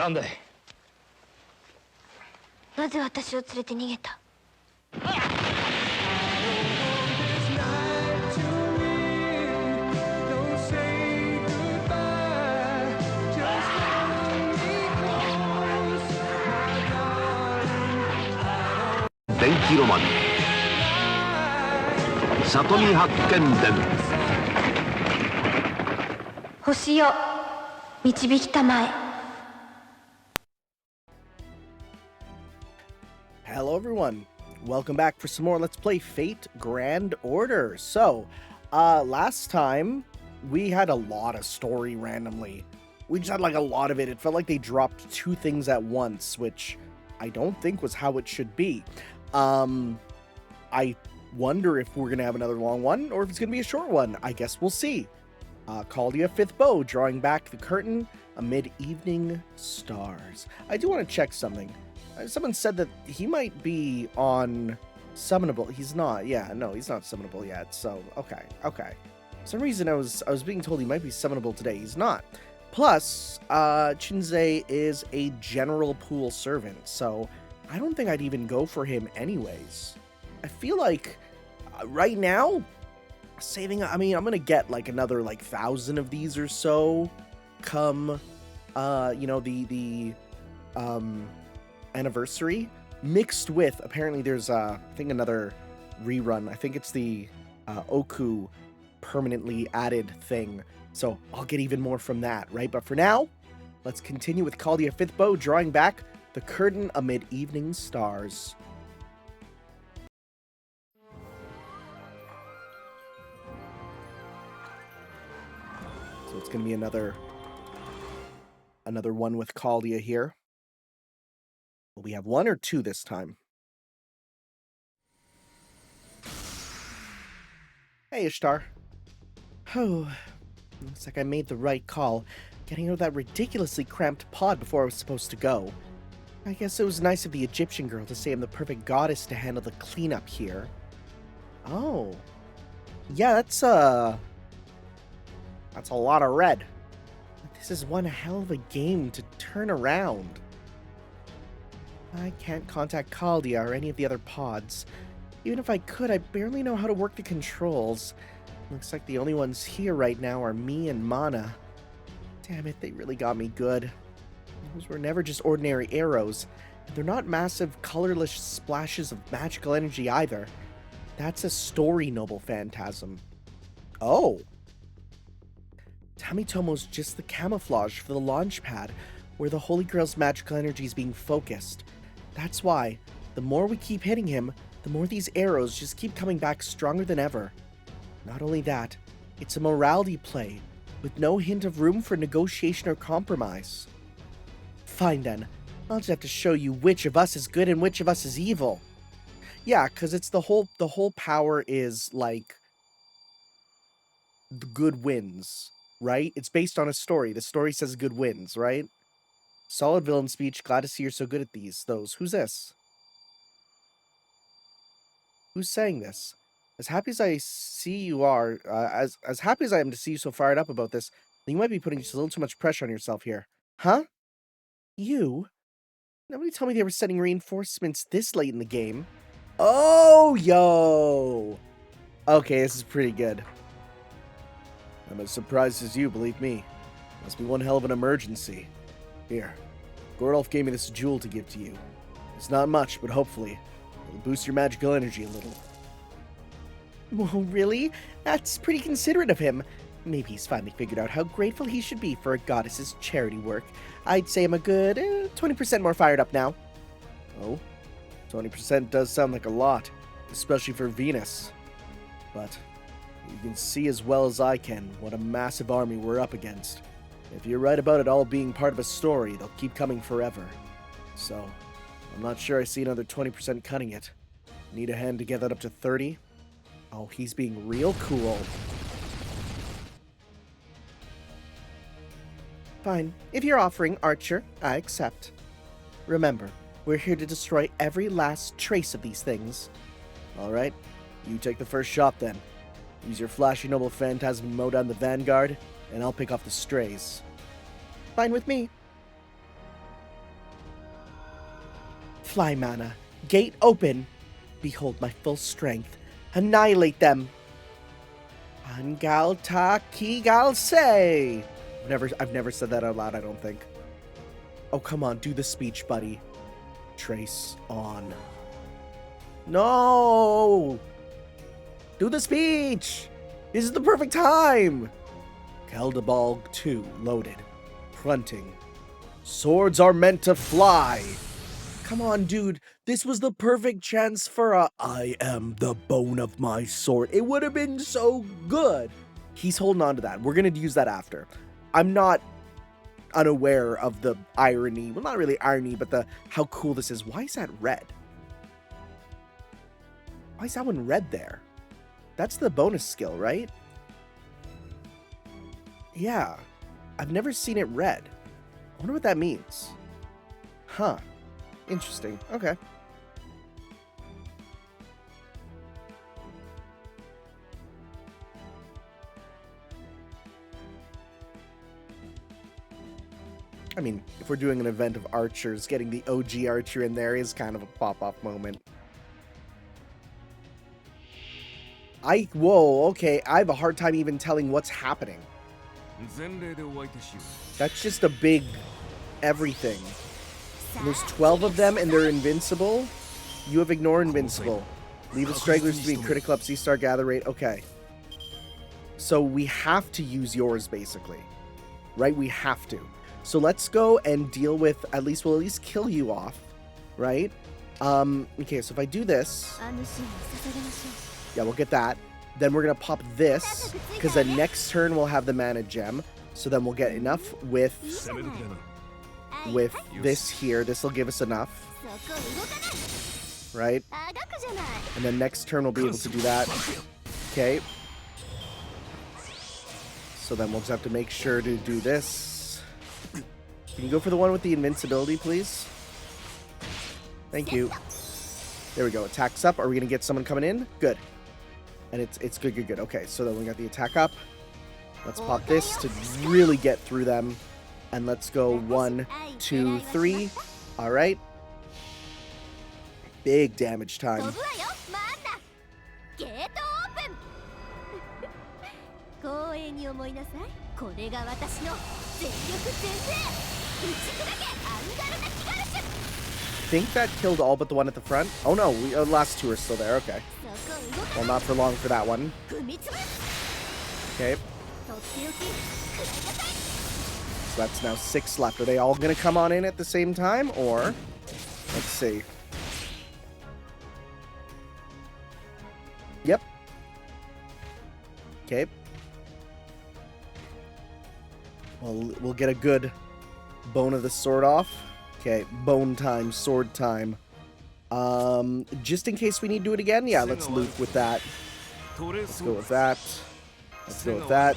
なんだい。なぜ私を連れて逃げた？電気ロマン里見八犬伝。星よ、導きたまえ。 Hello everyone, welcome back for some more Let's Play Fate Grand Order. So, last time we had a lot of story randomly. We just had like a lot of it. It felt like they dropped two things at once, which I don't think was how it should be. I wonder if we're gonna have another long one or if it's gonna be a short one. I guess we'll see. Caldia Fifth Bow, drawing back the curtain amid evening stars. I do want to check something. Someone said that he might be on summonable. He's not. Yeah, no, he's not summonable yet. So, okay. For some reason, I was being told he might be summonable today. He's not. Plus, Shinzei is a general pool servant, so I don't think I'd even go for him anyways. I feel like right now, saving. I mean, I'm gonna get like another like 1,000 of these or so. Come, the anniversary, mixed with apparently there's I think another rerun. I think it's the Oku permanently added thing, so I'll get even more from that, right? But for now, let's continue with Caldia Fifth Bow, drawing back the curtain amid evening stars. So it's gonna be another one with Caldia here. Will we have one or two this time? Hey, Ishtar. Oh, looks like I made the right call, getting out of that ridiculously cramped pod before I was supposed to go. I guess it was nice of the Egyptian girl to say I'm the perfect goddess to handle the cleanup here. Oh. Yeah, that's a lot of red. This is one hell of a game to turn around. I can't contact Caldia or any of the other pods. Even if I could, I barely know how to work the controls. Looks like the only ones here right now are me and Mana. Damn it, they really got me good. Those were never just ordinary arrows, and they're not massive, colorless splashes of magical energy either. That's a story noble phantasm. Oh! Tamitomo's just the camouflage for the launch pad, where the Holy Grail's magical energy is being focused. That's why, the more we keep hitting him, the more these arrows just keep coming back stronger than ever. Not only that, it's a morality play, with no hint of room for negotiation or compromise. Fine then, I'll just have to show you which of us is good and which of us is evil. Yeah, because it's the whole power is like, the good wins, right? It's based on a story. The story says good wins, right? Solid villain speech. Glad to see you're so good at those. Who's this? Who's saying this? As happy as I see you are, as happy as I am to see you so fired up about this, you might be putting just a little too much pressure on yourself here. Huh? You? Nobody told me they were sending reinforcements this late in the game. Oh, yo! Okay, this is pretty good. I'm as surprised as you, believe me. Must be one hell of an emergency. Here, Gordolf gave me this jewel to give to you. It's not much, but hopefully, it'll boost your magical energy a little. Whoa, really? That's pretty considerate of him. Maybe he's finally figured out how grateful he should be for a goddess's charity work. I'd say I'm a good 20% more fired up now. Oh, 20% does sound like a lot, especially for Venus. But you can see as well as I can what a massive army we're up against. If you're right about it all being part of a story, they'll keep coming forever. So, I'm not sure I see another 20% cutting it. Need a hand to get that up to 30? Oh, he's being real cool. Fine. If you're offering, Archer, I accept. Remember, we're here to destroy every last trace of these things. Alright, you take the first shot then. Use your flashy noble phantasm to mow down the vanguard, and I'll pick off the strays. Fine with me. Fly mana. Gate open. Behold my full strength. Annihilate them. Angal ta kigal say. I've never said that out loud, I don't think. Oh, come on, do the speech, buddy. Trace on. No! Do the speech! This is the perfect time! Keldabal 2 loaded. Grunting. Swords are meant to fly. Come on, dude. This was the perfect chance for a I am the bone of my sword. It would have been so good. He's holding on to that. We're going to use that after. I'm not unaware of the irony. Well, not really irony, but the how cool this is. Why is that red? Why is that one red there? That's the bonus skill, right? Yeah. I've never seen it red. I wonder what that means. Huh. Interesting. Okay. I mean, if we're doing an event of archers, getting the OG archer in there is kind of a pop-off moment. Whoa, okay, I have a hard time even telling what's happening. That's just a big everything. And there's 12 of them and they're invincible. You have ignore invincible. Leave the stragglers to be critical up C-star gather rate. Okay. So we have to use yours basically. Right? We have to. So let's go and deal with, we'll at least kill you off. Right? Okay, so if I do this, yeah, we'll get that. Then we're going to pop this, because the next turn we'll have the mana gem. So then we'll get enough with this here. This will give us enough. Right? And then next turn we'll be able to do that. Okay. So then we'll just have to make sure to do this. Can you go for the one with the invincibility, please? Thank you. There we go. Attack's up. Are we going to get someone coming in? Good. And it's good, good, good. Okay, so then we got the attack up. Let's pop this to really get through them. And let's go 1, 2, 3. All right. Big damage time. I think that killed all but the one at the front. Oh no, the last two are still there. Okay. Well, not for long for that one. Okay. So that's now 6 left. Are they all going to come on in at the same time? Or, let's see. Yep. Okay. Well, we'll get a good bone of the sword off. Okay, bone time, sword time. Just in case we need to do it again, yeah, let's loot with that. Let's go with that. Let's go with that.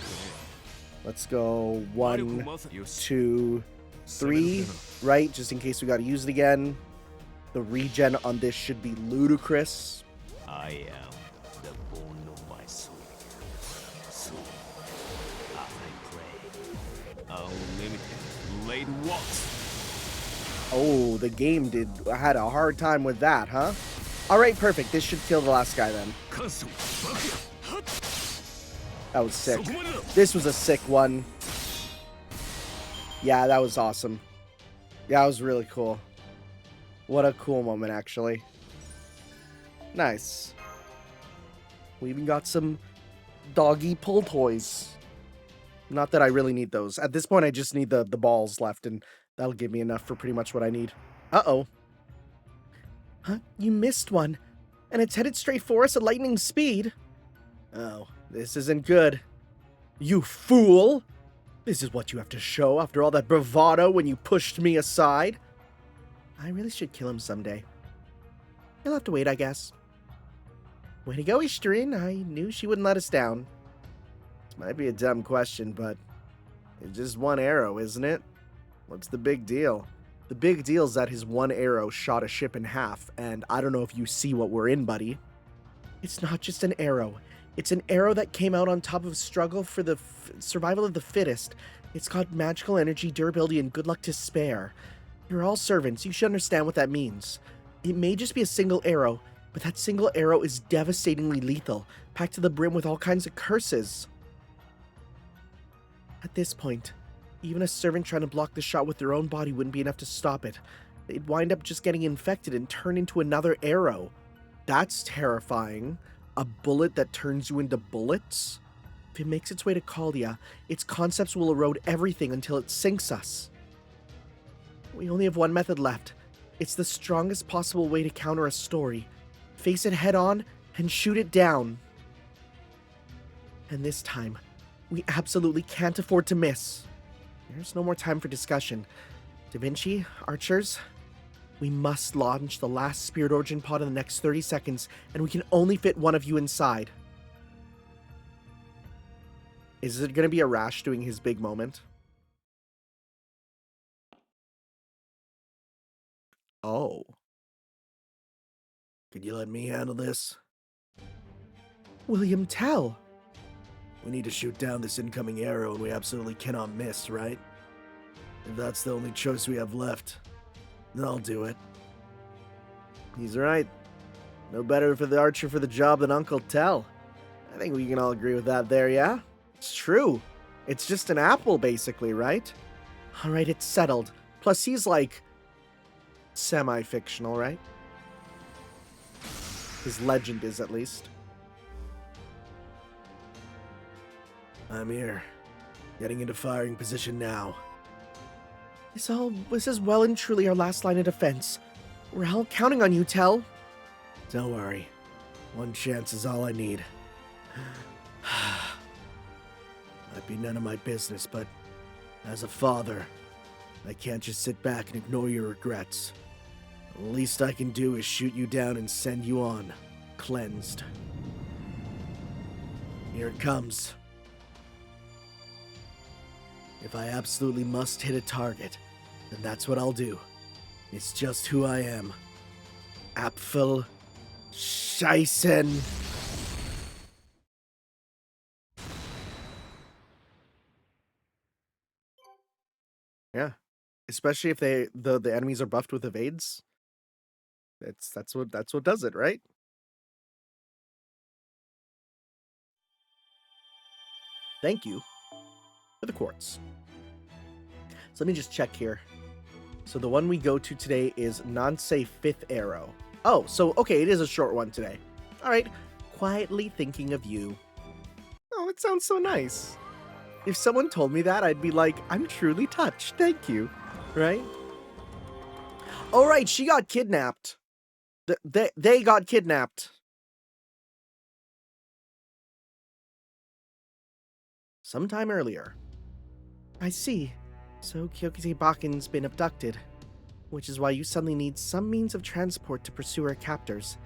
Let's go 1, 2, 3, right? Just in case we gotta use it again. The regen on this should be ludicrous. I am the bone of my soul. So, as I pray, unlimited blade walks. Oh, the game had a hard time with that, huh? Alright, perfect. This should kill the last guy then. That was sick. This was a sick one. Yeah, that was awesome. Yeah, that was really cool. What a cool moment, actually. Nice. We even got some doggy pull toys. Not that I really need those. At this point, I just need the balls left, and that'll give me enough for pretty much what I need. Uh-oh. Huh? You missed one. And it's headed straight for us at lightning speed. Oh, this isn't good. You fool! This is what you have to show after all that bravado when you pushed me aside. I really should kill him someday. You'll have to wait, I guess. Way to go, Ishtarin. I knew she wouldn't let us down. This might be a dumb question, but it's just one arrow, isn't it? What's the big deal? The big deal is that his one arrow shot a ship in half, and I don't know if you see what we're in, buddy. It's not just an arrow. It's an arrow that came out on top of a struggle for the survival of the fittest. It's got magical energy, durability, and good luck to spare. You're all servants. You should understand what that means. It may just be a single arrow, but that single arrow is devastatingly lethal, packed to the brim with all kinds of curses. At this point, even a servant trying to block the shot with their own body wouldn't be enough to stop it. They'd wind up just getting infected and turn into another arrow. That's terrifying. A bullet that turns you into bullets? If it makes its way to Caldia, its concepts will erode everything until it sinks us. We only have one method left. It's the strongest possible way to counter a story. Face it head on and shoot it down. And this time, we absolutely can't afford to miss. There's no more time for discussion. Da Vinci, archers, we must launch the last Spirit Origin pod in the next 30 seconds, and we can only fit one of you inside. Is it going to be Arash doing his big moment? Oh. Could you let me handle this? William Tell. We need to shoot down this incoming arrow, and we absolutely cannot miss, right? If that's the only choice we have left, then I'll do it. He's right. No better for the archer for the job than Uncle Tell. I think we can all agree with that there, yeah? It's true. It's just an apple, basically, right? Alright, it's settled. Plus, he's like semi-fictional, right? His legend is, at least. I'm here. Getting into firing position now. This is well and truly our last line of defense. We're all counting on you, Tell. Don't worry. One chance is all I need. Might be none of my business, but as a father, I can't just sit back and ignore your regrets. The least I can do is shoot you down and send you on, cleansed. Here it comes. If I absolutely must hit a target, then that's what I'll do. It's just who I am. Apfel Scheißen. Yeah. Especially if the enemies are buffed with evades. That's what does it, right? Thank you for the quartz. So let me just check here. So the one we go to today is Nanmei 5th Arrow. Oh, so okay, it is a short one today. All right, quietly thinking of you. Oh, it sounds so nice. If someone told me that, I'd be like, I'm truly touched. Thank you. Right? All right, she got kidnapped. They got kidnapped. Sometime earlier. I see. So Kyokite Baken's been abducted, which is why you suddenly need some means of transport to pursue her captors.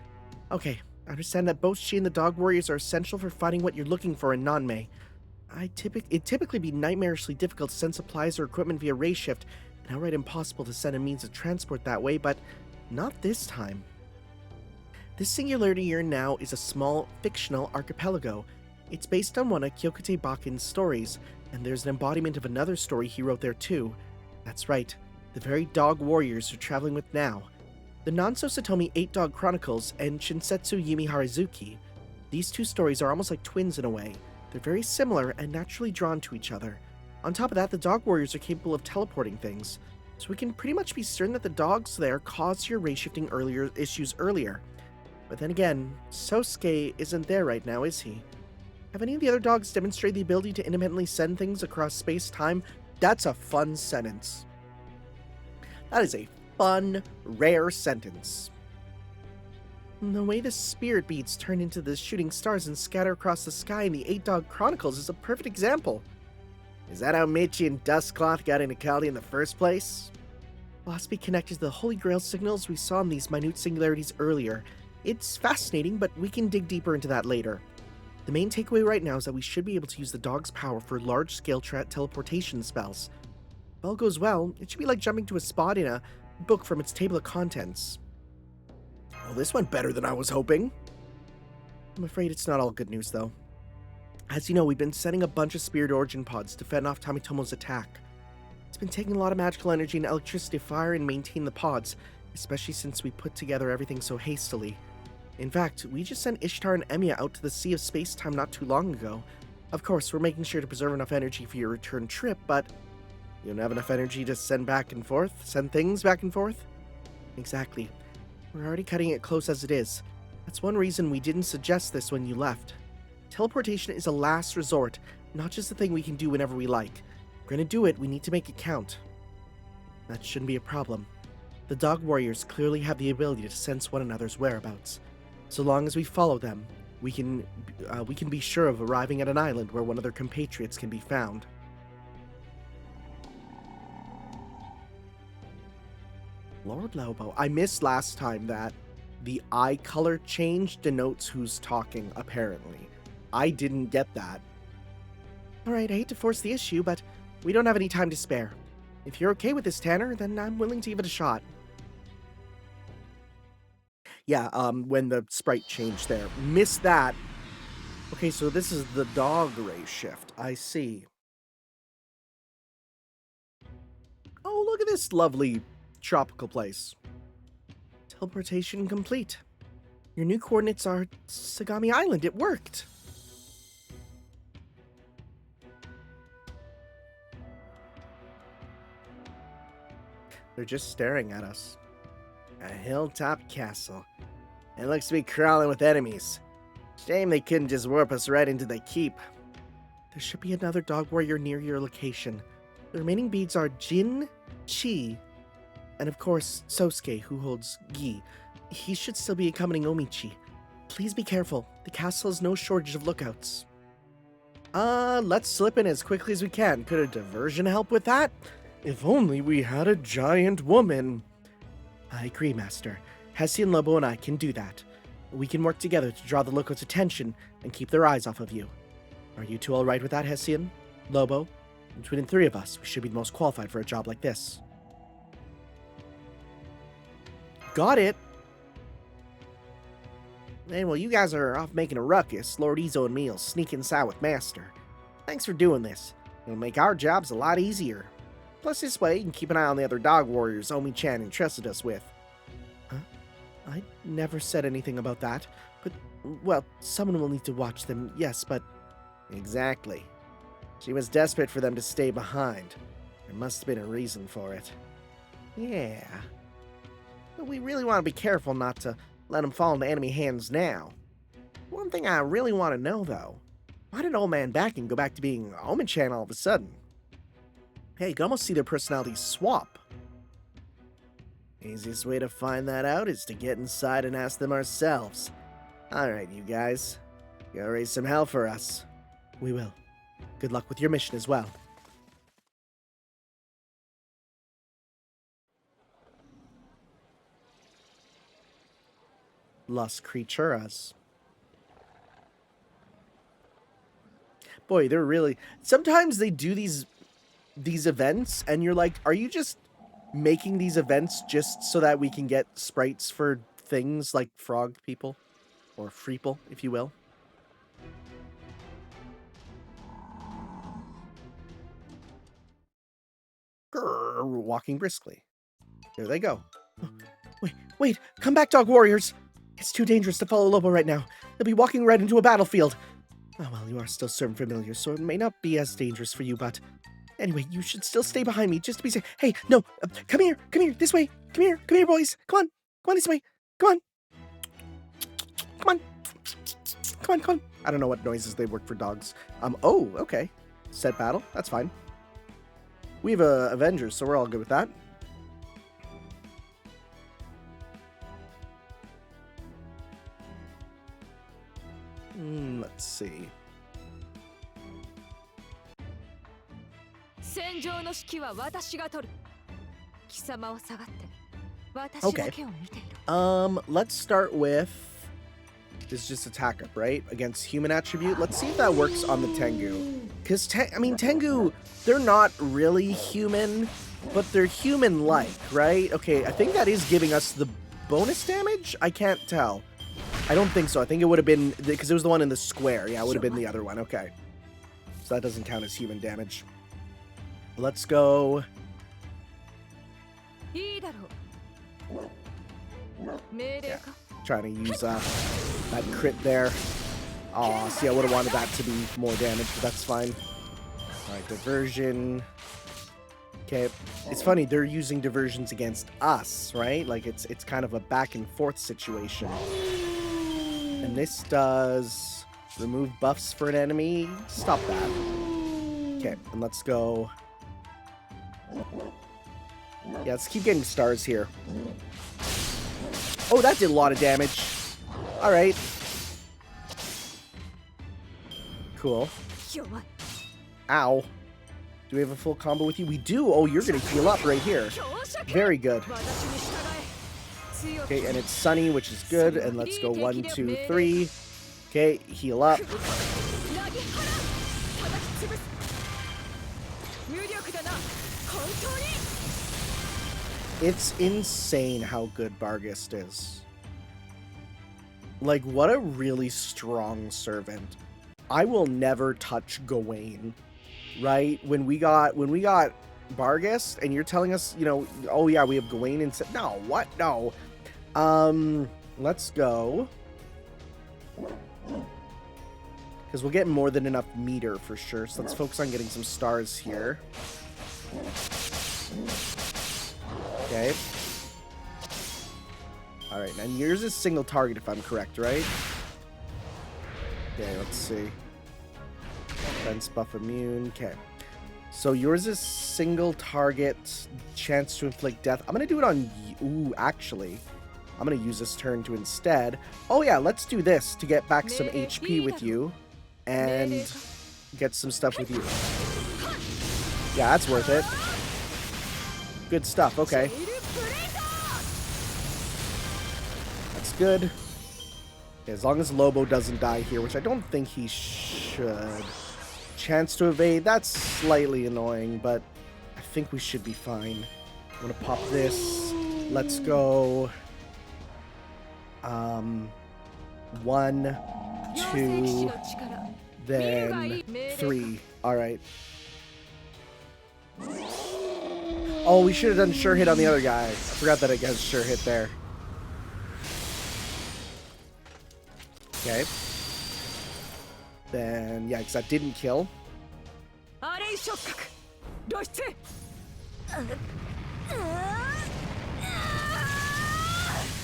Okay, I understand that both she and the Dog Warriors are essential for finding what you're looking for in Nanmei. It'd typically be nightmarishly difficult to send supplies or equipment via ray shift, and outright impossible to send a means of transport that way, but not this time. This singularity you're in now is a small, fictional archipelago. It's based on one of Kyokite Baken's stories, and there's an embodiment of another story he wrote there too. That's right, the very Dog Warriors you're traveling with now. The Nanso Satomi 8 Dog Chronicles and Shinsetsu Yumihari. These two stories are almost like twins in a way. They're very similar and naturally drawn to each other. On top of that, the Dog Warriors are capable of teleporting things, so we can pretty much be certain that the dogs there caused your ray shifting issues earlier. But then again, Sosuke isn't there right now, is he? Have any of the other dogs demonstrated the ability to independently send things across space-time? That's a fun sentence. That is a fun, rare sentence. The way the spirit beads turn into the shooting stars and scatter across the sky in the 8 Dog Chronicles is a perfect example. Is that how Michi and Dustcloth got into Caldi in the first place? Philosophy connected to the Holy Grail signals we saw in these minute singularities earlier. It's fascinating, but we can dig deeper into that later. The main takeaway right now is that we should be able to use the dog's power for large-scale teleportation spells. If all goes well, it should be like jumping to a spot in a book from its table of contents. Well, this went better than I was hoping. I'm afraid it's not all good news, though. As you know, we've been sending a bunch of Spirit Origin pods to fend off Tamitomo's attack. It's been taking a lot of magical energy and electricity to fire and maintain the pods, especially since we put together everything so hastily. In fact, we just sent Ishtar and Emiya out to the Sea of Space-Time not too long ago. Of course, we're making sure to preserve enough energy for your return trip, but you don't have enough energy to send things back and forth? Exactly. We're already cutting it close as it is. That's one reason we didn't suggest this when you left. Teleportation is a last resort, not just a thing we can do whenever we like. If we're gonna do it, we need to make it count. That shouldn't be a problem. The dog warriors clearly have the ability to sense one another's whereabouts. So long as we follow them, we can be sure of arriving at an island where one of their compatriots can be found. Lord Lobo, I missed last time that the eye color change denotes who's talking, apparently. I didn't get that. Alright, I hate to force the issue, but we don't have any time to spare. If you're okay with this, Tanner, then I'm willing to give it a shot. Yeah, when the sprite changed there. Missed that. Okay, so this is the dog ray shift. I see. Oh, look at this lovely tropical place. Teleportation complete. Your new coordinates are Sagami Island. It worked. They're just staring at us. A hilltop castle. It looks to be crawling with enemies. Shame they couldn't just warp us right into the keep. There should be another dog warrior near your location. The remaining beads are Jin, Chi, and of course, Sosuke, who holds Gi. He should still be accompanying Omichi. Please be careful. The castle has no shortage of lookouts. Let's slip in as quickly as we can. Could a diversion help with that? If only we had a giant woman. I agree, Master. Hessian, Lobo, and I can do that. We can work together to draw the lookouts' attention and keep their eyes off of you. Are you two alright with that, Hessian? Lobo? Between the three of us, we should be the most qualified for a job like this. Got it! And while you guys are off making a ruckus, Lord Izo and me will sneak inside with Master. Thanks for doing this. It'll make our jobs a lot easier. Plus this way, you can keep an eye on the other dog warriors Omi-chan entrusted us with. Huh? I never said anything about that. But, well, someone will need to watch them, yes, but... Exactly. She was desperate for them to stay behind. There must have been a reason for it. Yeah. But we really want to be careful not to let them fall into enemy hands now. One thing I really want to know, though. Why did Old Man Backen go back to being Omi-chan all of a sudden? Hey, you can almost see their personalities swap. Easiest way to find that out is to get inside and ask them ourselves. Alright, you guys. Go raise some hell for us. We will. Good luck with your mission as well. Las Creaturas. Boy, they're really... Sometimes they do these events, and you're like, are you just making these events just so that we can get sprites for things like frog people? Or freeple, if you will. Grrr, walking briskly. There they go. Oh, wait, come back, dog warriors! It's too dangerous to follow Lobo right now. They'll be walking right into a battlefield. Oh, well, you are still certain familiar, so it may not be as dangerous for you, but... Anyway, you should still stay behind me, just to be safe. Hey, no, come here, this way. Come here, boys. Come on this way. Come on. I don't know what noises they work for dogs. Oh, okay. Set battle, that's fine. We have Avengers, so we're all good with that. Let's see. Okay. Let's start with... This is just attack up, right? Against human attribute. Let's see if that works on the Tengu. Because, Tengu, they're not really human, but they're human-like, right? Okay, I think that is giving us the bonus damage? I can't tell. I don't think so. I think it would have been... Because it was the one in the square. Yeah, it would have been the other one. Okay. So that doesn't count as human damage. Let's go... Yeah. Trying to use that crit there. Oh, see, I would have wanted that to be more damage, but that's fine. Alright, diversion. Okay, it's funny, they're using diversions against us, right? Like, it's kind of a back and forth situation. And this does remove buffs for an enemy. Stop that. Okay, and let's go. Yeah, let's keep getting stars here. Oh, that did a lot of damage. Alright. Cool. Ow. Do we have a full combo with you? We do. Oh, you're going to heal up right here. Very good. Okay, and it's Sunny, which is good. And let's go 1, 2, 3. Okay, heal up. It's insane how good Barghest is. Like, what a really strong servant. I will never touch Gawain, right? When we got Barghest, and you're telling us, you know, oh yeah, we have Gawain instead. No, what? No. Let's go. Because we'll get more than enough meter for sure. So let's focus on getting some stars here. Okay. Alright, and yours is single target if I'm correct, right? Okay, let's see. Defense buff immune. Okay. So yours is single target, chance to inflict death. I'm going to do it on... Ooh, actually. I'm going to use this turn to instead... Oh yeah, let's do this to get back some HP with you. And get some stuff with you. Yeah, that's worth it. Good stuff, okay. That's good. As long as Lobo doesn't die here, which I don't think he should. Chance to evade, that's slightly annoying, but I think we should be fine. I'm gonna pop this. Let's go. 1, 2, then 3. Alright. Oh, we should have done sure hit on the other guy. I forgot that it has sure hit there. Okay. Then, yeah, because that didn't kill.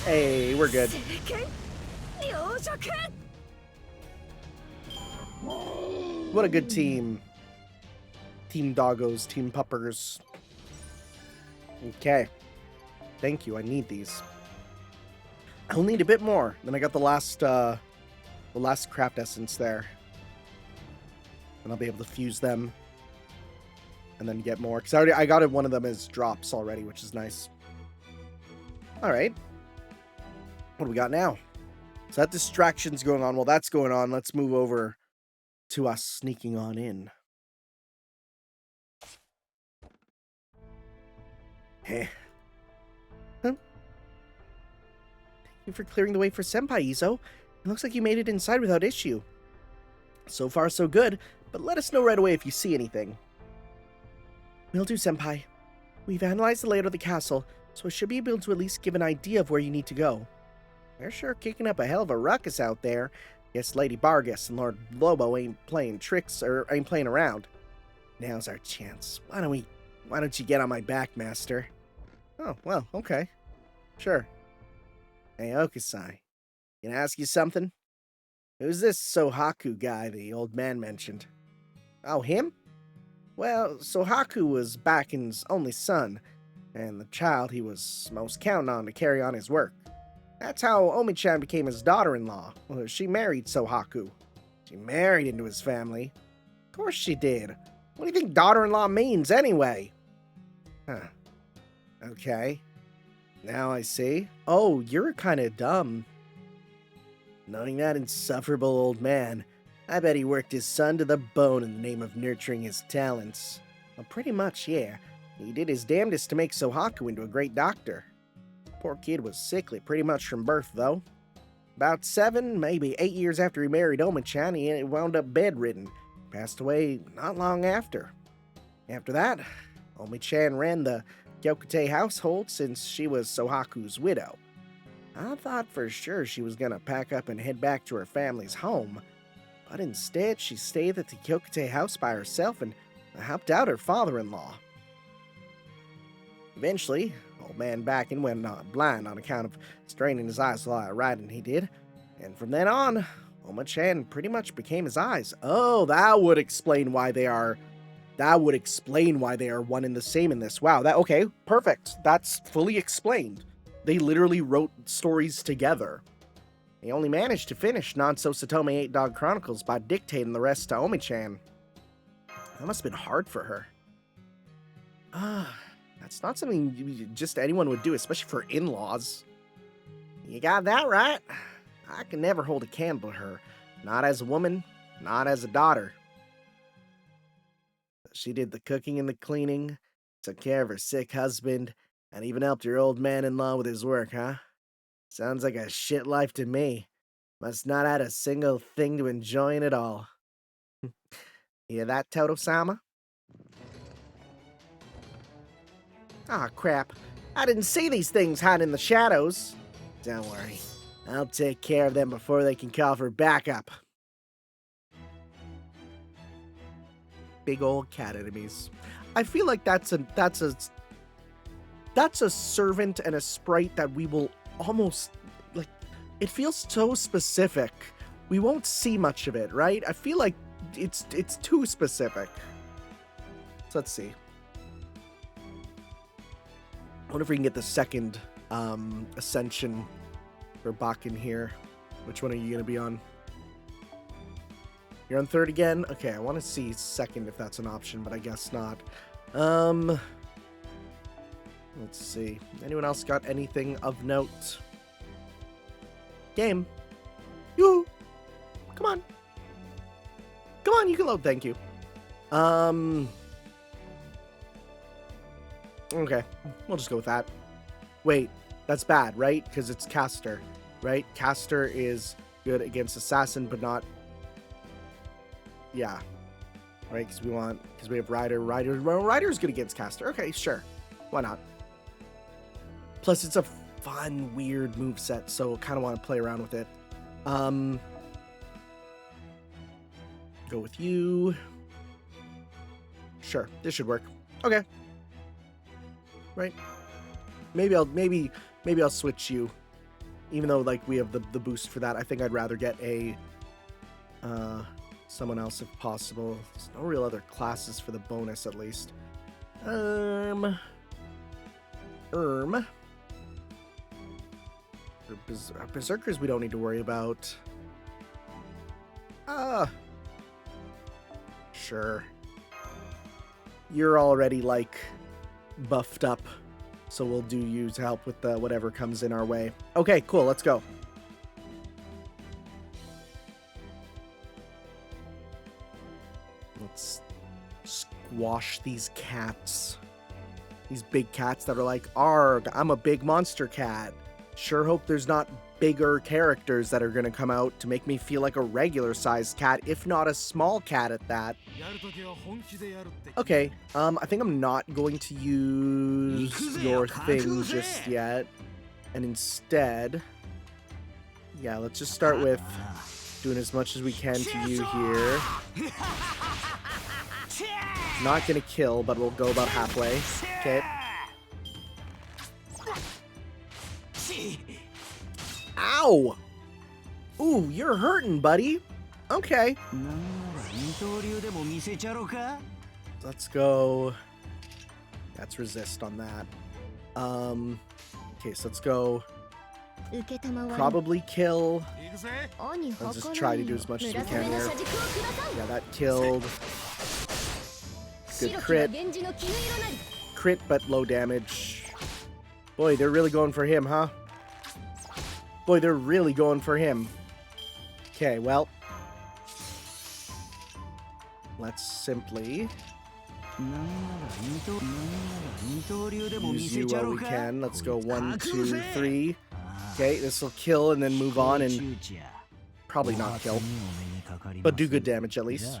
Hey, we're good. What a good team. Team doggos, team puppers. Okay. Thank you, I need these. I'll need a bit more. Then I got the last craft essence there. And I'll be able to fuse them. And then get more. Because I got one of them as drops already, which is nice. Alright. What do we got now? So that distraction's going on. While that's going on, let's move over to us sneaking on in. Heh. Huh? Thank you for clearing the way for Senpai, Izo. It looks like you made it inside without issue. So far, so good, but let us know right away if you see anything. Will do, Senpai. We've analyzed the layout of the castle, so I should be able to at least give an idea of where you need to go. They're sure kicking up a hell of a ruckus out there. Guess Lady Barghest and Lord Lobo ain't playing tricks, or ain't playing around. Now's our chance. Why don't you get on my back, Master? Oh, well, okay. Sure. Hey, Okusai. Can I ask you something? Who's this Sohaku guy the old man mentioned? Oh, him? Well, Sohaku was Baken's only son, and the child he was most counting on to carry on his work. That's how Omi-chan became his daughter-in-law. Well, she married Sohaku. She married into his family. Of course she did. What do you think daughter-in-law means, anyway? Huh. Okay. Now I see. Oh, you're kind of dumb. Knowing that insufferable old man, I bet he worked his son to the bone in the name of nurturing his talents. Well, pretty much, yeah. He did his damnedest to make Sohaku into a great doctor. Poor kid was sickly pretty much from birth, though. About 7, maybe 8 years after he married Omi-chan, he wound up bedridden. Passed away not long after. After that, Omi-chan ran the Gyokute household since she was Sohaku's widow. I thought for sure she was gonna pack up and head back to her family's home, but instead she stayed at the Kyokute house by herself and helped out her father-in-law. Eventually, old man Bakken went blind on account of straining his eyes a lot of riding he did, and from then on, Oma-chan pretty much became his eyes. Oh, that would explain why they are one and the same in this. Wow, okay, perfect. That's fully explained. They literally wrote stories together. They only managed to finish Nanso Satome 8 Dog Chronicles by dictating the rest to Omi-chan. That must have been hard for her. That's not something just anyone would do, especially for in-laws. You got that right. I can never hold a candle to her. Not as a woman, not as a daughter. She did the cooking and the cleaning, took care of her sick husband, and even helped her old man-in-law with his work, huh? Sounds like a shit life to me. Must not add a single thing to enjoying it all. You hear that, Toto-sama? Ah, crap. I didn't see these things hiding in the shadows. Don't worry. I'll take care of them before they can call for backup. Big old cat enemies. I feel like that's a servant and a sprite that we will almost, like, it feels so specific. We won't see much of it, right? I feel like it's too specific. So let's see. I wonder if we can get the second ascension for Bakken here. Which one are you going to be on? You're on third again? Okay, I want to see second if that's an option, but I guess not. Let's see. Anyone else got anything of note? Game. Yoo! Come on. Come on, you can load, thank you. Okay, we'll just go with that. Wait, that's bad, right? Because it's caster, right? Caster is good against assassin, but not... Yeah. Right, because we have Rider. Rider's good against caster. Okay, sure. Why not? Plus, it's a fun, weird moveset, so kind of want to play around with it. Go with you. Sure, this should work. Okay. Right. Maybe I'll switch you. Even though, like, we have the boost for that, I think I'd rather get a someone else if possible. There's no real other classes for the bonus, at least. Berserkers we don't need to worry about. Sure. You're already, like, buffed up, so we'll do you to help with whatever comes in our way. Okay, cool, let's go. Let's squash these cats. These big cats that are like, arg, I'm a big monster cat. Sure hope there's not bigger characters that are going to come out to make me feel like a regular-sized cat, if not a small cat at that. Okay, I think I'm not going to use your thing just yet. And instead, yeah, let's just start with doing as much as we can to you here. Not going to kill, but we'll go about halfway. Okay. Ow! Ooh, you're hurting, buddy. Okay. Let's go. That's resist on that. Okay, so let's go. Probably kill. Let's just try to do as much as we can here. Yeah, that killed. Good crit. Crit, but low damage. Boy, they're really going for him, huh? Boy, they're really going for him. Okay, well. Let's simply use you while we can. Let's go 1, 2, 3. Okay, this will kill and then move on and probably not kill. But do good damage at least.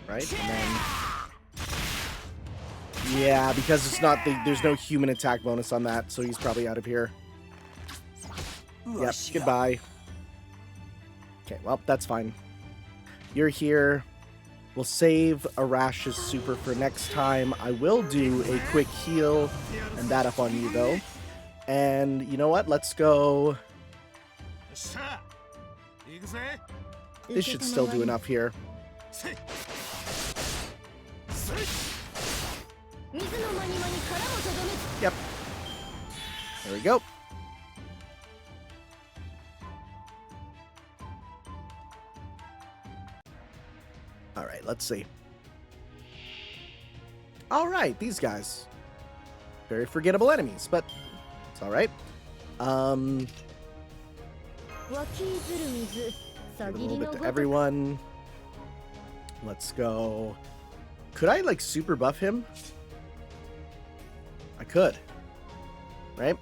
right? And then, yeah, because it's not there's no human attack bonus on that, so he's probably out of here. Yep, goodbye. Okay, well, that's fine. You're here. We'll save Arash's super for next time. I will do a quick heal and that up on you, though. And you know what? Let's go. This should still do enough here. Yep. There we go. All right, let's see. All right, these guys. Very forgettable enemies, but it's all right. Give a little bit to everyone. Let's go. Could I, like, super buff him? I could. Right?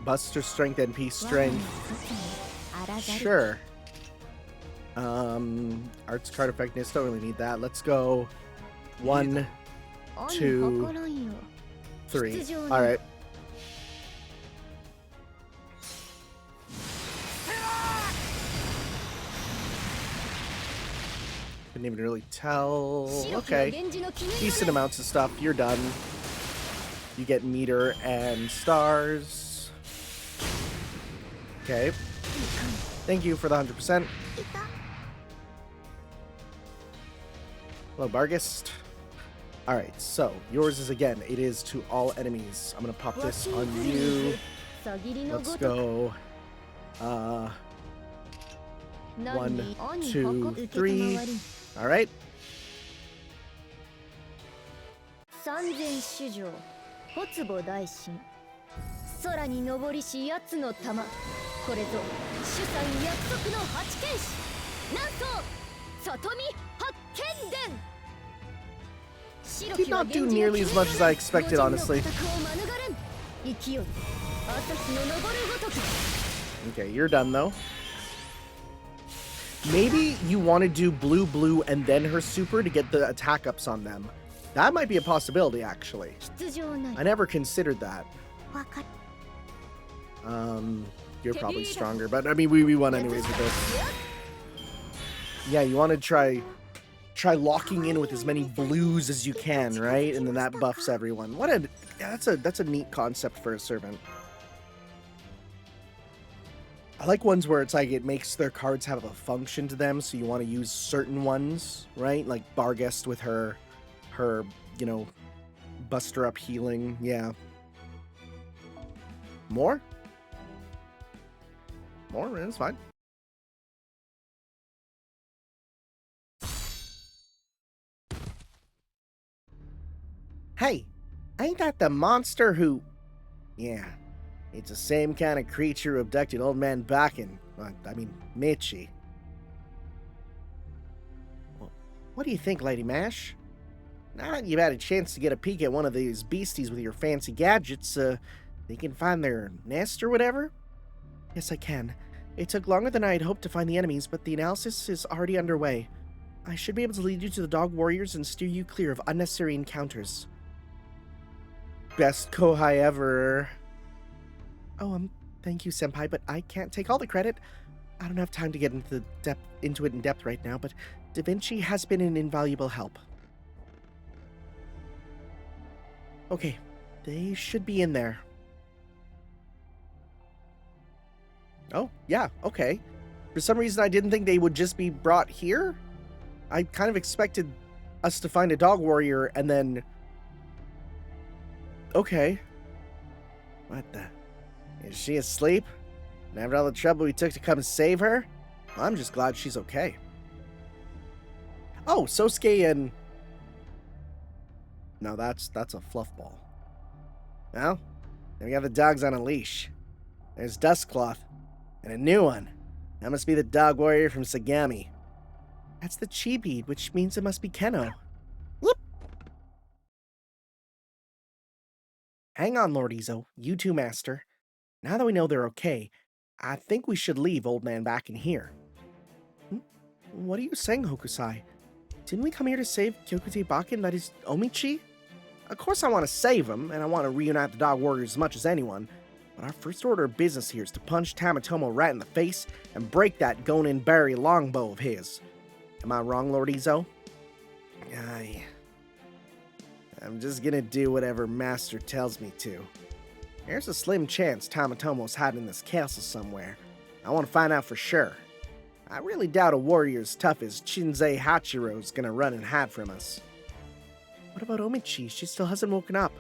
Buster strength, NP strength. Sure. Arts card effectiveness, don't really need that. Let's go 1, 2, 3. Alright. Couldn't even really tell. Okay. Decent amounts of stuff. You're done. You get meter and stars. Okay. Thank you for the 100%. Hello, Bargist. Alright, so yours is again, it is to all enemies. I'm gonna pop this on you. Let's go. 1, 2, 3. Alright. Did not do nearly as much as I expected, honestly. Okay, you're done, though. Maybe you want to do blue, blue, and then her super to get the attack ups on them. That might be a possibility, actually. I never considered that. You're probably stronger, but I mean, we won anyways with this. Yeah, you want to try locking in with as many blues as you can, right? And then that buffs everyone. That's a neat concept for a servant. I like ones where it's like it makes their cards have a function to them, so you want to use certain ones, right? Like Barghest with her, you know, Buster up healing. Yeah. More? It's fine. Hey, ain't that the monster who... Yeah, it's the same kind of creature who abducted old man Bakken. I mean, Michi. Well, what do you think, Lady Mash? Now that you've had a chance to get a peek at one of these beasties with your fancy gadgets, you can find their nest or whatever? Yes, I can. It took longer than I had hoped to find the enemies, but the analysis is already underway. I should be able to lead you to the dog warriors and steer you clear of unnecessary encounters. Best Kohai ever. Oh, thank you, Senpai, but I can't take all the credit. I don't have time to get into it in depth right now, but Da Vinci has been an invaluable help. Okay, they should be in there. Oh, yeah, okay. For some reason, I didn't think they would just be brought here. I kind of expected us to find a dog warrior and then... Okay. What the... Is she asleep? And after all the trouble we took to come save her? Well, I'm just glad she's okay. Oh, Sosuke and... No, that's a fluff ball. Well, then we got the dogs on a leash. There's Dustcloth. And a new one. That must be the dog warrior from Sagami. That's the chi bead, which means it must be Keno. Whoop! Hang on, Lord Izo. You too, Master. Now that we know they're okay, I think we should leave Old Man back in here. What are you saying, Hokusai? Didn't we come here to save Kyokute Bakken, that is Omichi? Of course I want to save him, and I want to reunite the Dog Warriors as much as anyone, but our first order of business here is to punch Tamatomo right in the face and break that Gonin Berry longbow of his. Am I wrong, Lord Izo? I'm just gonna do whatever Master tells me to. There's a slim chance Tamatomo's hiding in this castle somewhere. I want to find out for sure. I really doubt a warrior as tough as Shinzei Hachiro's gonna run and hide from us. What about Omichi? She still hasn't woken up.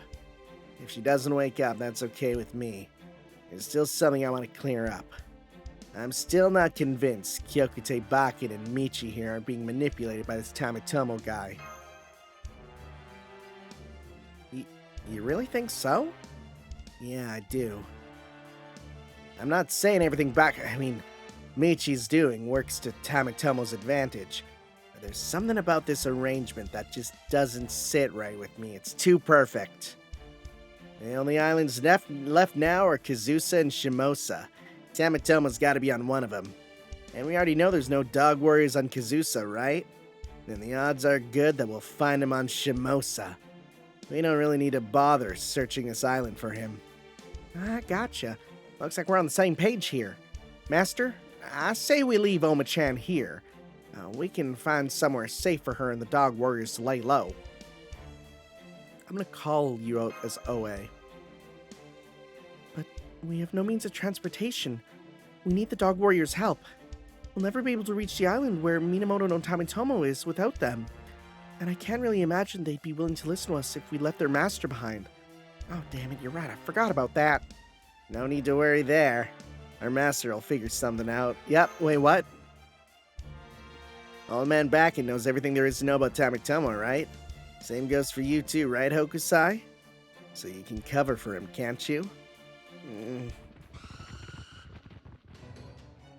If she doesn't wake up, that's okay with me. There's still something I want to clear up. I'm still not convinced Kyokute Bakken and Michi here are being manipulated by this Tamatomo guy. You really think so? Yeah, I do. I'm not saying everything Michi's doing works to Tamatomo's advantage. But there's something about this arrangement that just doesn't sit right with me. It's too perfect. The only islands left now are Kazusa and Shimosa. Tamatomo's gotta be on one of them. And we already know there's no dog warriors on Kazusa, right? Then the odds are good that we'll find him on Shimosa. We don't really need to bother searching this island for him. Ah, gotcha. Looks like we're on the same page here. Master, I say we leave Oma-chan here. We can find somewhere safe for her and the dog warriors to lay low. I'm gonna call you out as OA. But we have no means of transportation. We need the dog warriors' help. We'll never be able to reach the island where Minamoto no Tamatomo is without them. And I can't really imagine they'd be willing to listen to us if we left their master behind. Oh, damn it, you're right. I forgot about that. No need to worry there. Our master will figure something out. Yep, wait, what? Old man Bakken knows everything there is to know about Tamatomo, right? Same goes for you too, right, Hokusai? So you can cover for him, can't you?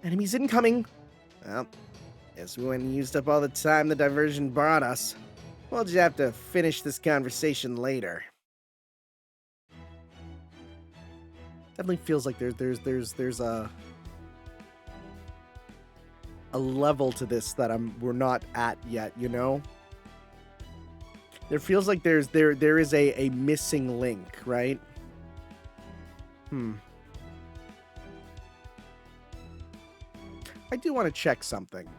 Enemies incoming! Well, guess we went and used up all the time the diversion brought us. We'll just have to finish this conversation later. Definitely feels like there's a level to this that we're not at yet, you know? There feels like there is a missing link, right? I do want to check something.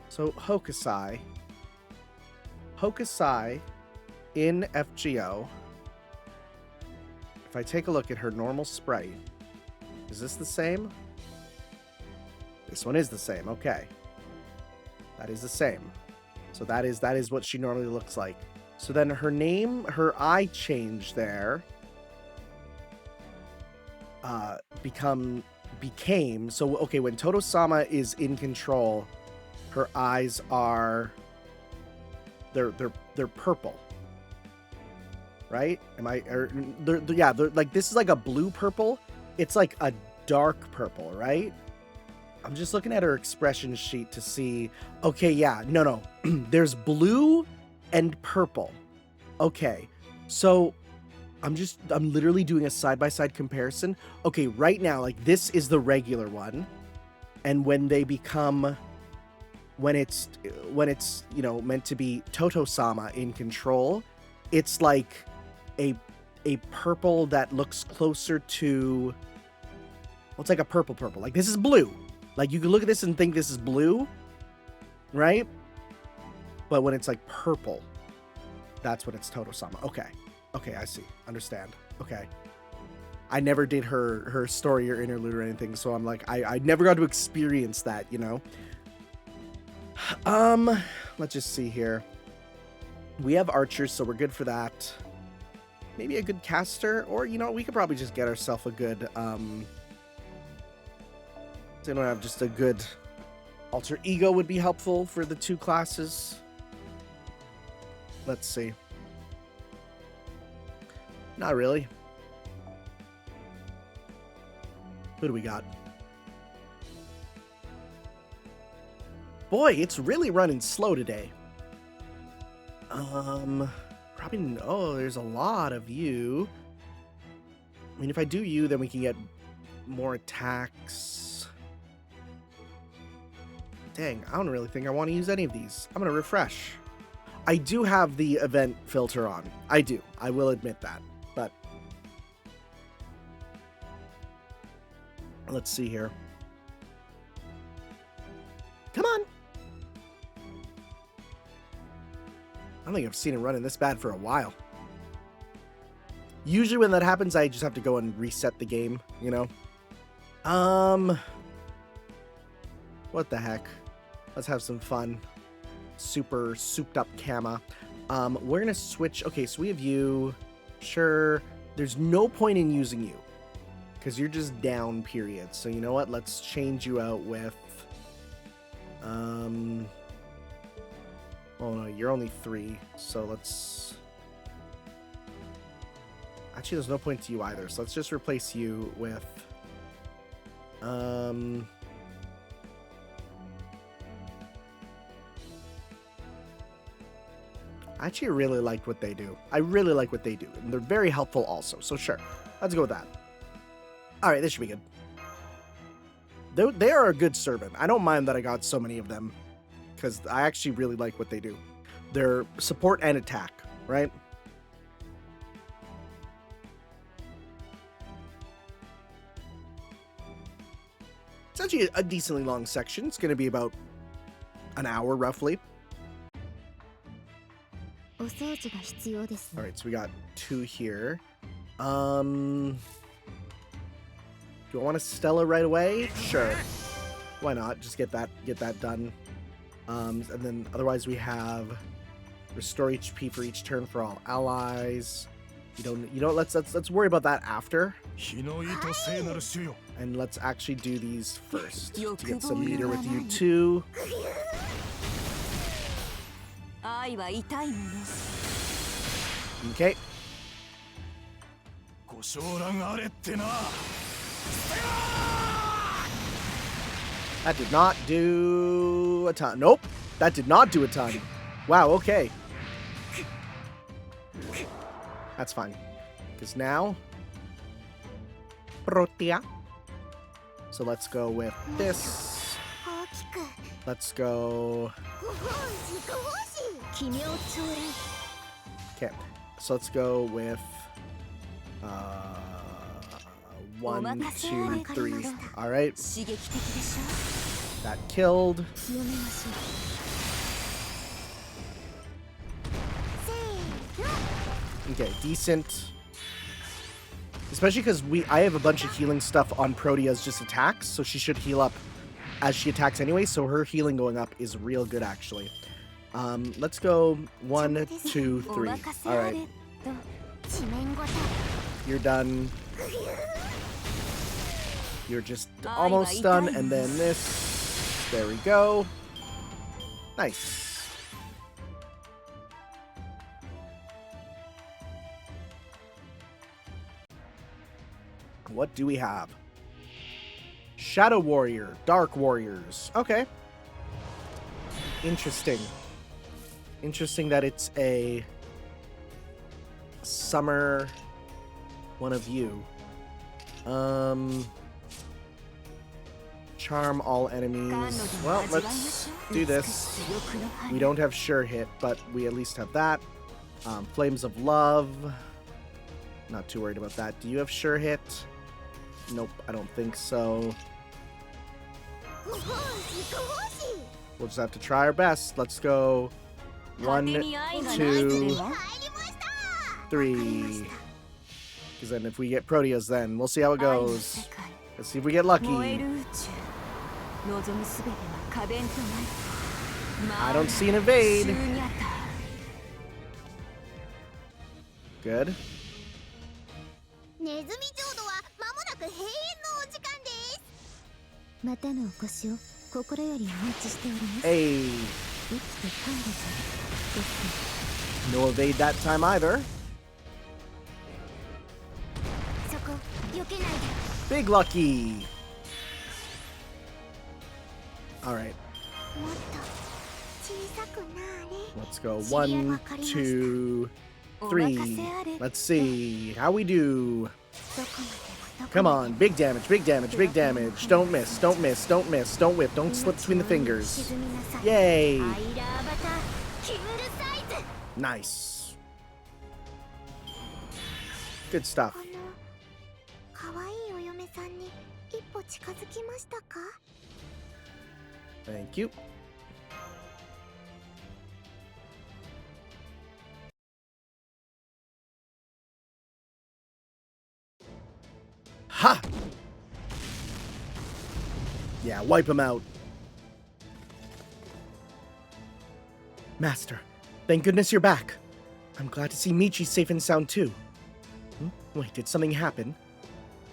So Hokusai in FGO. If I take a look at her normal sprite, is this the same? This one is the same. Okay, that is the same. So that is what she normally looks like. So then her name, her eye change there became so okay. When Toto-sama is in control, her eyes are they're purple, right? They're like, this is like a blue purple. It's like a dark purple, right? I'm just looking at her expression sheet to see. Okay, yeah, no. There's blue and purple. Okay, so I'm literally doing a side-by-side comparison. Okay, right now, like, this is the regular one. And when it's you know, meant to be Toto-sama in control, it's like a purple that looks closer to, well, it's like a purple. Like, this is blue. Like, you can look at this and think this is blue, right? But when it's like purple, that's when it's Toto-sama. Okay, I see. Understand. Okay. I never did her story or interlude or anything, so I'm like, I never got to experience that, you know? Let's just see here. We have archers, so we're good for that. Maybe a good caster, or, you know, we could probably just get ourselves a good, so we don't have just a good alter ego would be helpful for the two classes. Let's see. Not really. Who do we got? Boy, it's really running slow today. Probably no, there's a lot of you. I mean, if I do you, then we can get more attacks. Dang, I don't really think I want to use any of these. I'm going to refresh. I do have the event filter on. I do. I will admit that. But let's see here. Come on. I don't think I've seen it running this bad for a while. Usually when that happens, I just have to go and reset the game, you know? What the heck? Let's have some fun. Super souped up Kama. We're gonna switch. Okay, so we have you. Sure. There's no point in using you because you're just down, period. So you know what? Let's change you out with. Oh no, you're only 3. So let's. Actually, there's no point to you either. So let's just replace you with. I actually really liked what they do. I really like what they do. And they're very helpful also. So sure. Let's go with that. Alright, this should be good. They are a good servant. I don't mind that I got so many of them. Because I actually really like what they do. They're support and attack, right? It's actually a decently long section. It's going to be about an hour, roughly. Alright, so we got 2 here. Do I want a Stella right away? Sure. Why not? Just get that done. And then otherwise we have restore HP for each turn for all allies. You don't let's worry about that after. And let's actually do these first to get some meter with you too. Okay. That did not do a ton. Nope. That did not do a ton. Wow, okay. That's fine. Because now... Protea. So let's go with this. Let's go... Okay. So let's go with... 1, 2, 3. Alright. That killed. Okay, decent. Especially because I have a bunch of healing stuff on Protea's just attacks, so she should heal up as she attacks anyway, so her healing going up is real good actually. Let's go 1, 2, 3. Alright. You're done. You're just almost done, and then this. There we go. Nice. What do we have? Shadow Warrior, Dark Warriors. Okay. Interesting. Interesting that it's a summer one of you. Charm all enemies. Well, let's do this. We don't have sure hit, but we at least have that. Flames of Love. Not too worried about that. Do you have sure hit? Nope, I don't think so. We'll just have to try our best. Let's go 1, 2, 3. Because then if we get Proteas, then we'll see how it goes. Let's see if we get lucky. I don't see an evade. Good. Hey. No evade that time either. Big lucky. Alright. Let's go 1, 2, 3. Let's see how we do. Come on, big damage, big damage, big damage. Don't miss, don't miss, don't miss, don't whip, don't slip between the fingers. Yay! Nice. Good stuff. 可愛いお嫁さんに一歩近づきましたか? Thank you. Ha! Yeah, wipe him out. Master, thank goodness you're back. I'm glad to see Michi safe and sound too. Wait, did something happen?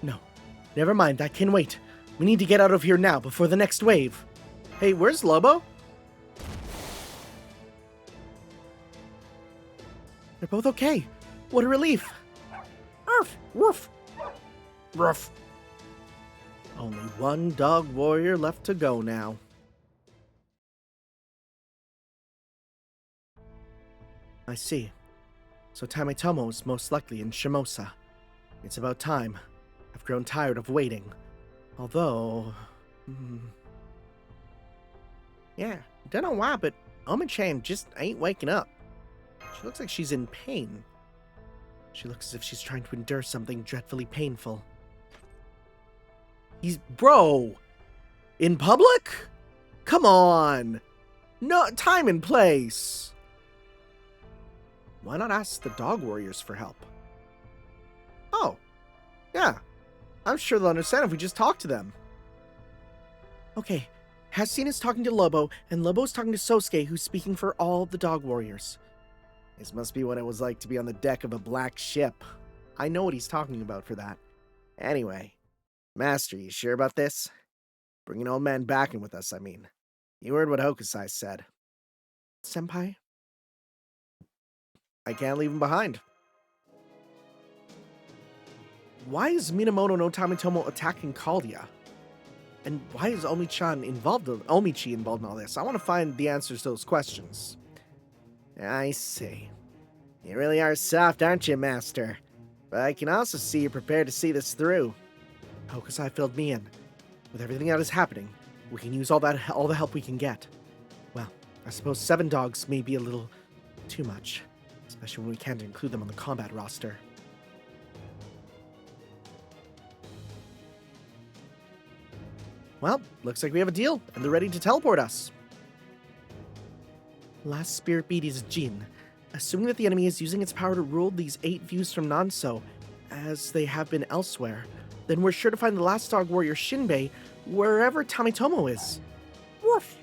No. Never mind, that can wait. We need to get out of here now before the next wave. Hey, where's Lobo? They're both okay. What a relief. Ruff, woof. Ruff. Only one dog warrior left to go now. I see. So Tametomo is most likely in Shimosa. It's about time. I've grown tired of waiting. Although... Yeah, don't know why, but Oma-chan just ain't waking up. She looks like she's in pain. She looks as if she's trying to endure something dreadfully painful. Bro! In public? Come on! No, time and place! Why not ask the dog warriors for help? Oh, yeah. I'm sure they'll understand if we just talk to them. Okay, Hasina is talking to Lobo, and Lobo's talking to Sosuke, who's speaking for all the dog warriors. This must be what it was like to be on the deck of a black ship. I know what he's talking about for that. Anyway, Master, you sure about this? Bringing old man back in with us, I mean. You heard what Hokusai said. Senpai? I can't leave him behind. Why is Minamoto no Tametomo attacking Caldia? And why is Omi-chan involved, Omichi involved in all this? I want to find the answers to those questions. I see. You really are soft, aren't you, Master? But I can also see you're prepared to see this through. Hokusai filled me in. With everything that is happening, we can use all the help we can get. Well, I suppose 7 dogs may be a little too much, especially when we can't include them on the combat roster. Well, looks like we have a deal, and they're ready to teleport us. Last spirit bead is Jin. Assuming that the enemy is using its power to rule these 8 views from Nanso, as they have been elsewhere, then we're sure to find the last dog warrior Shinbei wherever Tametomo is. Woof!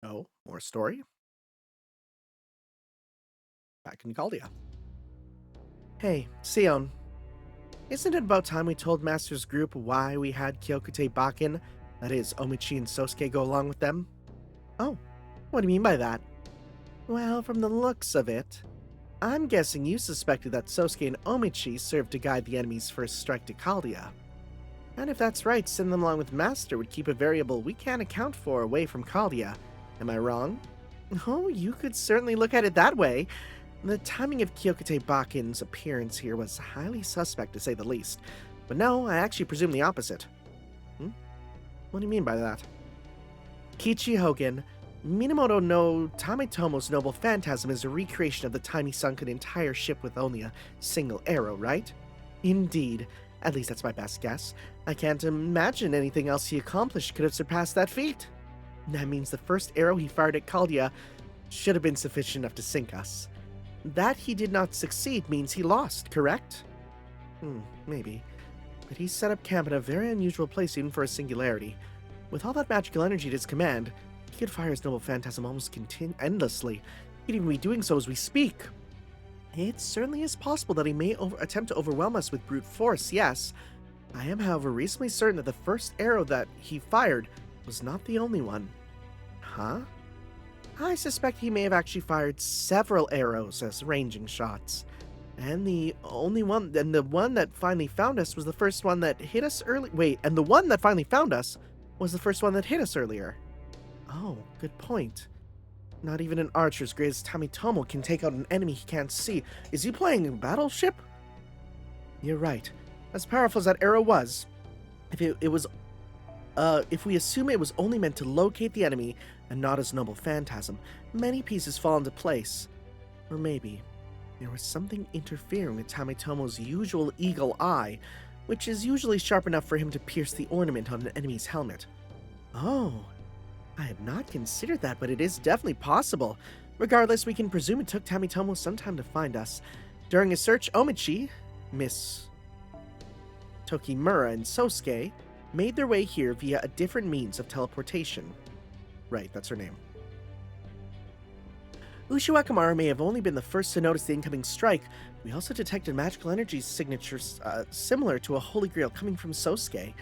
Oh, more story? Back in Caldia. Hey, Sion. Isn't it about time we told Master's group why we had Kyokute Bakken, that is, Omichi and Sosuke, go along with them? Oh, what do you mean by that? Well, from the looks of it, I'm guessing you suspected that Sosuke and Omichi served to guide the enemy's first strike to Caldia. And if that's right, sending them along with Master would keep a variable we can't account for away from Caldia. Am I wrong? Oh, you could certainly look at it that way. The timing of Kyokute Bakken's appearance here was highly suspect, to say the least. But no, I actually presume the opposite. What do you mean by that? Kichi Hogan, Minamoto no Tametomo's noble phantasm is a recreation of the time he sunk an entire ship with only a single arrow, right? Indeed. At least that's my best guess. I can't imagine anything else he accomplished could have surpassed that feat. That means the first arrow he fired at Caldia should have been sufficient enough to sink us. That he did not succeed means he lost, correct? Maybe. But he set up camp in a very unusual place even for a singularity. With all that magical energy at his command, he could fire his noble phantasm almost endlessly. He'd even be doing so as we speak. It certainly is possible that he may attempt to overwhelm us with brute force, yes. I am, however, reasonably certain that the first arrow that he fired was not the only one. Huh? I suspect he may have actually fired several arrows as ranging shots. And the one that finally found us was the first one that hit us early. Wait, and the one that finally found us was the first one that hit us earlier. Oh, good point. Not even an archer as great as Tamitomo can take out an enemy he can't see. Is he playing a battleship? You're right. As powerful as that arrow was, if we assume it was only meant to locate the enemy and not as noble phantasm, many pieces fall into place. Or maybe there was something interfering with Tamitomo's usual eagle eye, which is usually sharp enough for him to pierce the ornament on an enemy's helmet. Oh, I had not considered that, but it is definitely possible. Regardless, we can presume it took Tamitomo some time to find us. During a search, Omichi, Miss Tokimura, and Sosuke made their way here via a different means of teleportation. Right, that's her name. Ushiwakamaru may have only been the first to notice the incoming strike. We also detected magical energy signatures similar to a holy grail coming from Sosuke.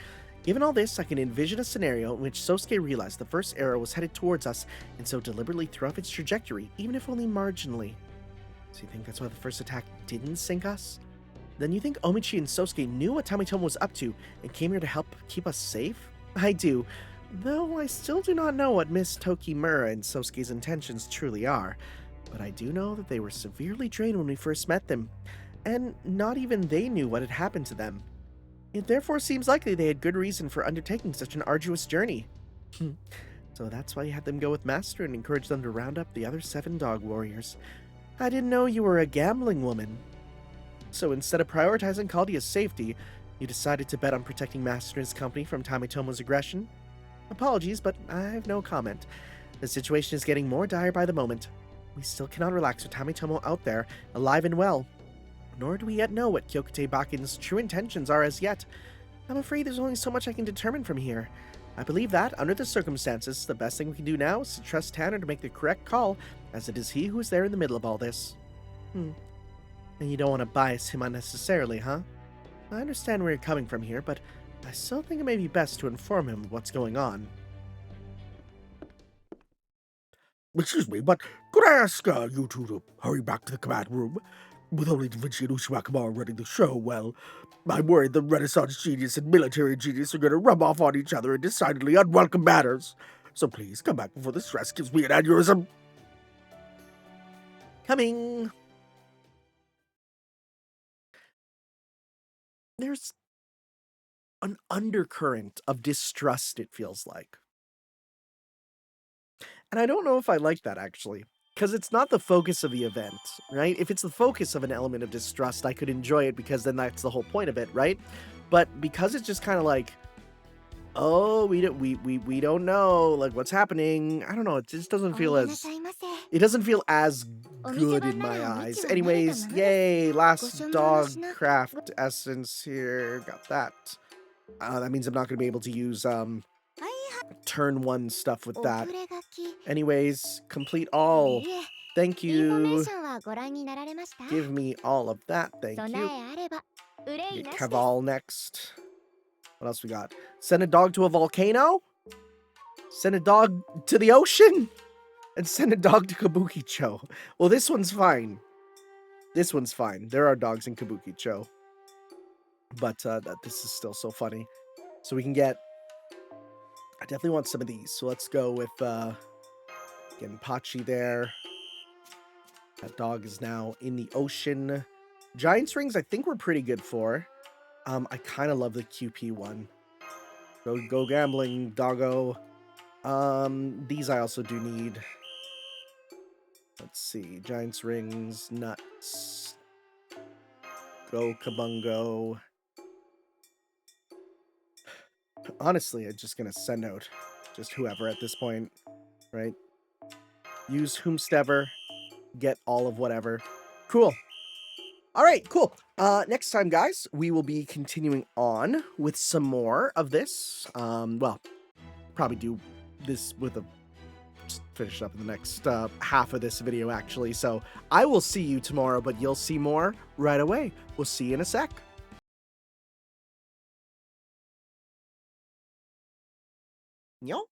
Given all this, I can envision a scenario in which Sosuke realized the first arrow was headed towards us, and so deliberately threw off its trajectory, even if only marginally. So you think that's why the first attack didn't sink us? Then you think Omichi and Sosuke knew what Tamitomo was up to, and came here to help keep us safe? I do, though I still do not know what Miss Tokimura and Sosuke's intentions truly are. But I do know that they were severely drained when we first met them, and not even they knew what had happened to them. It therefore seems likely they had good reason for undertaking such an arduous journey. So that's why you had them go with Master and encourage them to round up the other 7 dog warriors. I didn't know you were a gambling woman. So instead of prioritizing Caldia's safety, you decided to bet on protecting Master and his company from Tamitomo's aggression? Apologies, but I have no comment. The situation is getting more dire by the moment. We still cannot relax with Tamitomo out there, alive and well. Nor do we yet know what Kyokute Bakin's true intentions are as yet. I'm afraid there's only so much I can determine from here. I believe that, under the circumstances, the best thing we can do now is to trust Tanner to make the correct call, as it is he who is there in the middle of all this. And you don't want to bias him unnecessarily, huh? I understand where you're coming from here, but I still think it may be best to inform him of what's going on. Excuse me, but could I ask you two to hurry back to the command room? With only Da Vinci and Ushiwakamaru running the show, well, I'm worried the Renaissance genius and military genius are going to rub off on each other in decidedly unwelcome manners. So please, come back before the stress gives me an aneurysm. Coming! There's an undercurrent of distrust, it feels like. And I don't know if I like that, actually. Because it's not the focus of the event, right? If it's the focus of an element of distrust, I could enjoy it because then that's the whole point of it, right? But because it's just kind of like, oh, we don't know, like, what's happening. I don't know, it just doesn't feel as... It doesn't feel as good in my eyes. Anyways, yay, last dog craft essence here. Got that. That means I'm not going to be able to use turn 1 stuff with that. Anyways, complete all. Thank you. Give me all of that, thank you. Get Caval next. What else we got? Send a dog to a volcano? Send a dog to the ocean? And send a dog to Kabukicho. Well, this one's fine. This one's fine. There are dogs in Kabukicho. But this is still so funny. So we can get... I definitely want some of these. So let's go with Genpachi there. That dog is now in the ocean. Giant's rings I think we're pretty good for. I kind of love the QP one. Go gambling, doggo. These I also do need. Let's see. Giant's rings, nuts. Go Kabungo. Honestly, I'm just gonna send out just whoever at this point, right? Use whomstever, get all of whatever. Cool. All right, cool. Next time, guys, we will be continuing on with some more of this. Well, probably do this with a just finish up in the next half of this video, actually. So I will see you tomorrow, but you'll see more right away. We'll see you in a sec. Yo.